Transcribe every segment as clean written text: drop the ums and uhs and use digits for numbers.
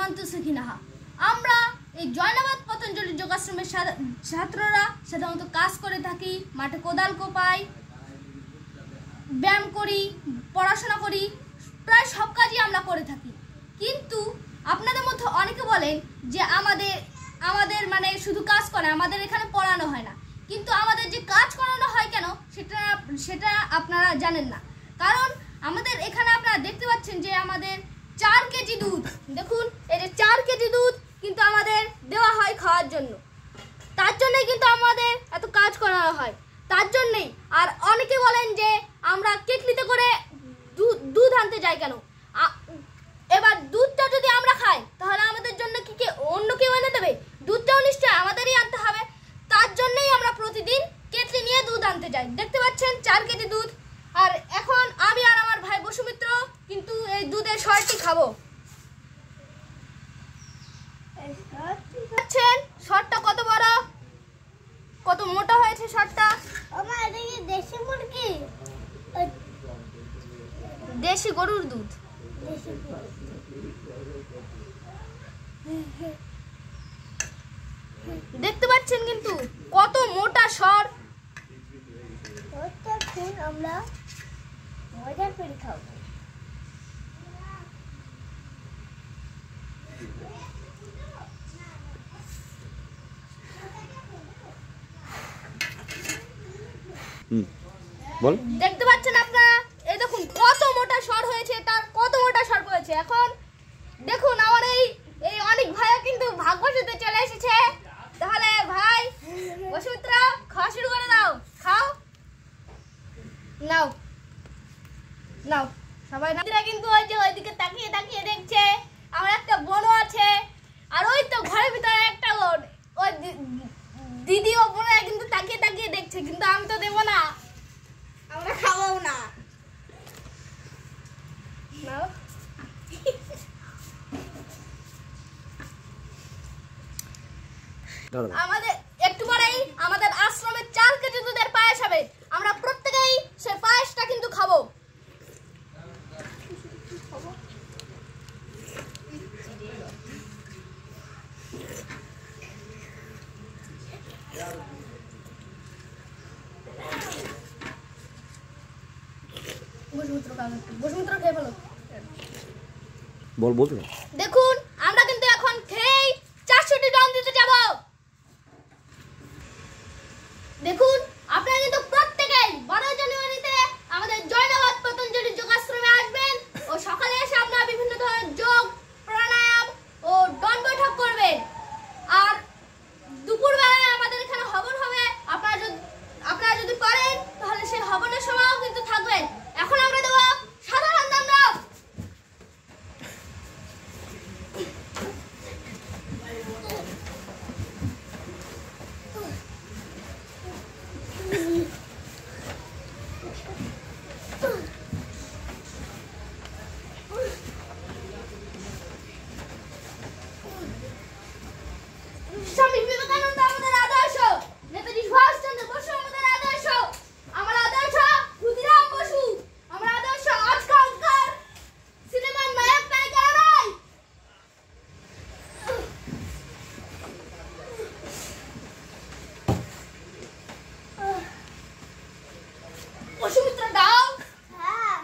আনতেছে কিনা। আমরা এই জয়নাবাদ পতঞ্জলি যোগাশ্রমের ছাত্ররা সাধারণত কাজ করে থাকি, মাঠে কোদাল কোপাই, ব্যায়াম করি, পড়াশোনা করি, প্রায় সব কাজই আমরা করে থাকি। কিন্তু আপনাদের মধ্যে অনেকে বলেন যে আমাদের মানে শুধু কাজ করে, আমাদের এখানে পড়ানো হয় না। কিন্তু আমাদের যে কাজ করানো হয় কেন সেটা আপনারা জানেন না। কারণ আমাদের এখানে আপনারা দেখতে পাচ্ছেন যে আমাদের 4 কেজি দুধ, দেখুন এই যে 4 কেজি দুধ কিন্তু আমাদের দেওয়া হয় খাওয়ার জন্য। তার জন্যই কিন্তু আমাদের এত কাজ করানো হয়, তার জন্যই। আর অনেকে বলেন যে আমরা কেটলিতে করে দুধ আনতে যাই কেন। এবার দুধটা যদি আমরা খাই তাহলে আমাদের জন্য কি অন্য কেউ এনে দেবে? দুধটাও নিশ্চয় আমাদেরই আনতে হবে। তার জন্যই আমরা প্রতিদিন কেটলি নিয়ে দুধ আনতে যাই। দেখতে পাচ্ছেন 4 কেজি দুধ। আর এখন আমি আর আমার ভাই বসুমিত্র কিন্তু এই দুধের শরটি খাবো। দেখছেন শরটা কত বড়, কত মোটা হয়েছে শরটা। দেশি মুরগি, দেশি গরুর দুধ। দেখতে পাচ্ছেন কিন্তু কত মোটা সর। আমরা মজার করে খাবো। বল। দেখতে পাচ্ছেন আপনারা, এই দেখুন কত মোটা সর হয়েছে, তার কত মোটা সর হয়েছে। এখন দেখুন আমার এই অনেক ভাইয়া কিন্তু ভাগ বসাতে চলে এসেছে। তাহলে ভাই বসুমিত্র খাওয়া শুরু করে দাও, খাও, নাও নাও সবাই। নাতিরা কিন্তু ওই যে ওইদিকে তাকিয়ে তাকিয়ে দেখছে। আমার একটা বোনও আছে, আর ওই তো ঘরের ভিতরে একটা বোন, ওই দিদি ও বোনেরা কিন্তু তাকিয়ে তাকিয়ে দেখছে। কিন্তু আমি তো দেবো না, আমরা খাবো না। আমাদের একটু পরেই আমাদের আশ্রমে 4 কেজি দুধের পায়েস হবে। আমরা প্রত্যেকেই সে পায়েসটা কিন্তু খাবো। বসুমিত্র খেয়ে ফেলো। বলতে দেখুন আমরা কিন্তু এখন খেয়েই 400টি ডাউন দিতে যাব। দেখুন আপনারা কিন্তু প্রত্যেকেই 12 জানুয়ারিতে আমাদের জয়নাবাদ পতঞ্জলি যোগাশ্রমে আসবেন ও সকালে এসে আপনারা বিভিন্ন ধরনের যোগ, প্রাণায়াম ও দণ্ড বৈঠক করবেন। আর দুপুরবেলায় আমাদের এখানে হবন হবে। আপনারা যদি পারেন তাহলে সেই হবনের সময়ও কিন্তু থাকবেন। এখন আমরা দেব সাধারণ দণ্ড। স্বামী বিবেকানন্দ আমাদের আদর্শ, নেতাজি সুভাষচন্দ্র বসু আমাদের আদর্শ, আমার আদর্শ ক্ষুদিরাম বসু, আমার আদর্শ আজকালকার সিনেমার নায়ক নায়িকারা নয়। বসুমিত্র দাও। হ্যাঁ,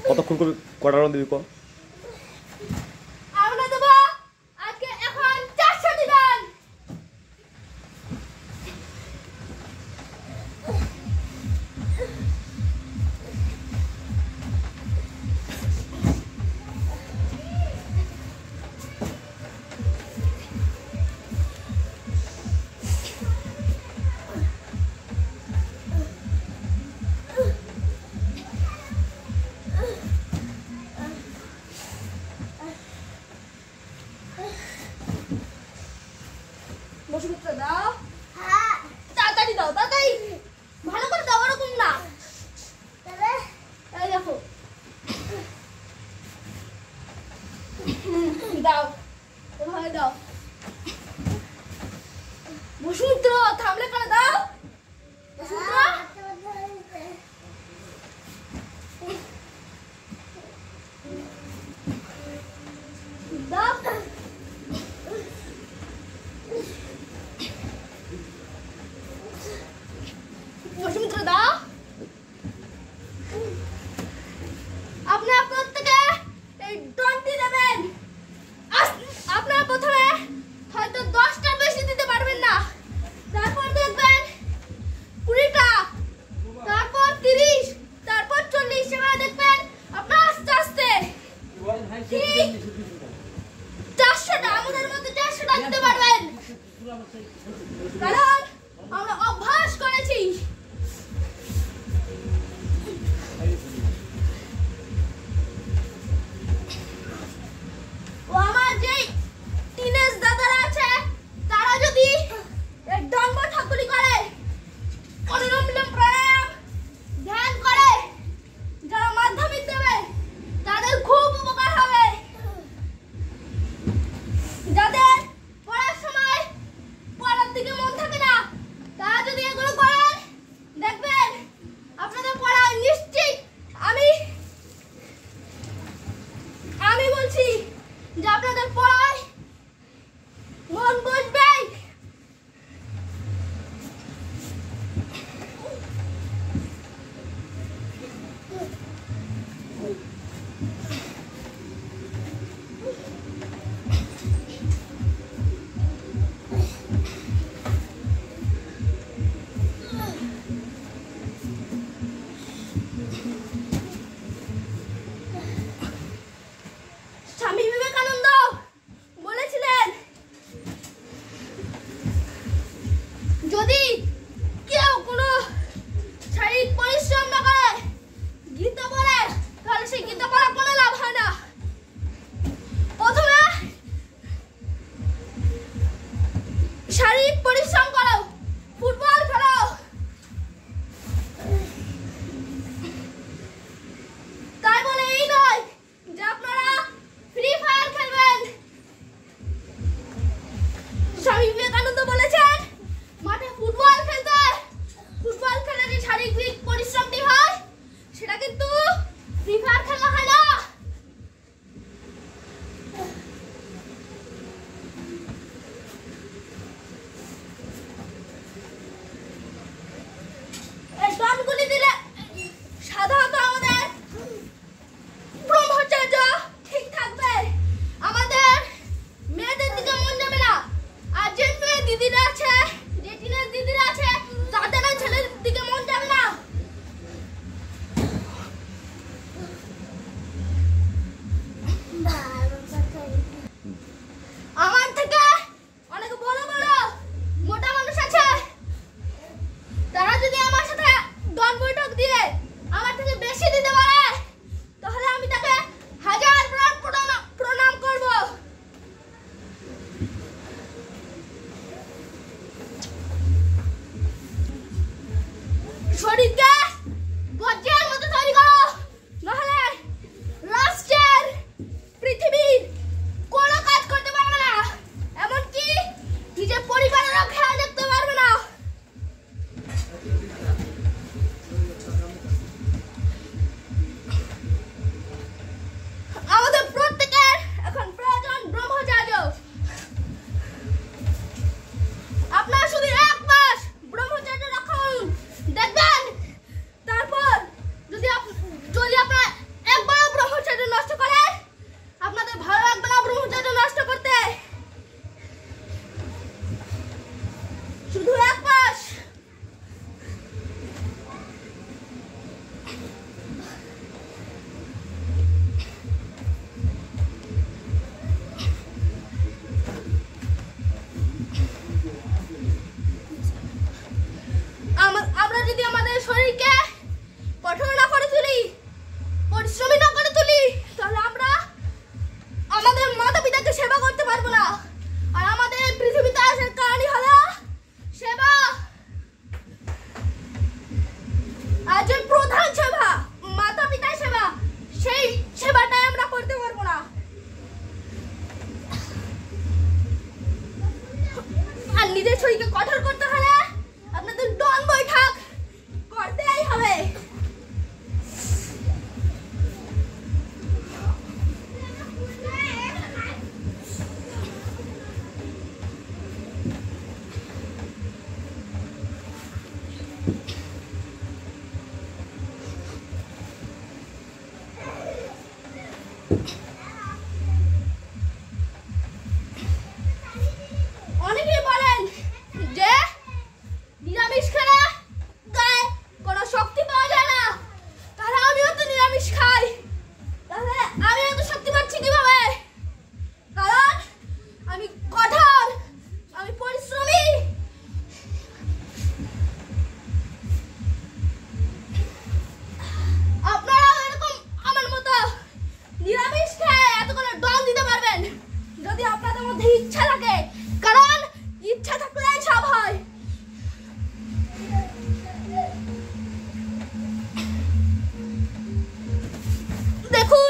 কতক্ষণ করে কটা রাউন্ড দিবি? আমরা দেবো আজকে এখন 400টি ডান। স্বামী বিবেকানন্দ বলেছিলেন, যদি কেউ কোনো শারীরিক পরিশ্রম না করে গীতা পড়ে, তাহলে সেই গীতা পড়ার কোনো লাভ হয় না। প্রথমে শারীরিক পরিশ্রম করো, ফুটবল খেলো। তাই বলে এই নয় যে আপনারা ফ্রি ফায়ার খেলবেন। স্বামী বিবেকানন্দ বলেছেন মাঠে ফুটবল খেলতে, ফুটবল খেলে যে শারীরিক পরিশ্রমটি হয় সেটা কিন্তু ফ্রি ফায়ার খেলা হয় না। এই ডনগুলি দিলে সাধারণত আমাদের ব্রহ্মচর্য ঠিক থাকবে, আমাদের মেয়েদের দিকে মন যাবে না। আর যে মেয়ে দিদিরা আছে, যে টিনের দিদিরা আছে, তাদের ছেলের দিকে মন যাবে না। আমার থেকে অনেক বড় বড় মোটা মানুষ আছে, তারা যদি আমার সাথে দন বৈঠক দিয়ে আমার থেকে বেশি দিতে পারে, তাহলে আমি তাকে হাজার প্রণাম করব। শরীরকে বজ্রের মতো তৈরি করো, নাহলে রাষ্ট্রের, পৃথিবীর কোনো কাজ করতে পারবে না, এমনকি নিজের পরিবারেরও খেয়াল রাখতে পারবে না। আমাদের প্রত্যেকের এখন প্রয়োজন ব্রহ্মচর্য। আপনারা শুধু 1 মাস ব্রহ্মচর্য রাখুন, দেখবেন তারপর যদি আপনারা একবারও ব্রহ্মচর্য নষ্ট করেন, আপনাদের ভালো লাগবে না ব্রহ্মচর্য নষ্ট করতে। শুধু 1 মাস। আমরা যদি আমাদের শরীরকে কঠোর না করে তুলি, পরিশ্রমী না করে তুলি, তাহলে আমরা আমাদের মাতা পিতাকে সেবা করতে পারবো না। আর আমাদের পৃথিবীতে আসার কারণই হলো সেবা। আর যে প্রধান সেবা মাতা পিতার সেবা, সেই সেবাটাই আমরা করতে পারবো না। আর নিজের শরীরকে কঠোর করতে হলে আপনাদের ডন বৈঠক করতেই হবে। অনেকেই বলেন যে নিরামিষ খেলে গায়ে কোনো শক্তি পাওয়া যায় না, তাহলে আমিও তো নিরামিষ খাই, তাহলে আমি এত শক্তি পাচ্ছি কিভাবে? কারণ আমি কঠোর, আমি পরিশ্রমী। আপনারাও এরকম আমার মতো নিরামিষ খেয়ে এতগুলো ডন দিতে পারবেন যদি আপনাদের মধ্যে ইচ্ছা থাকে, কারণ ইচ্ছা থাকলেই সব হয়। দেখুন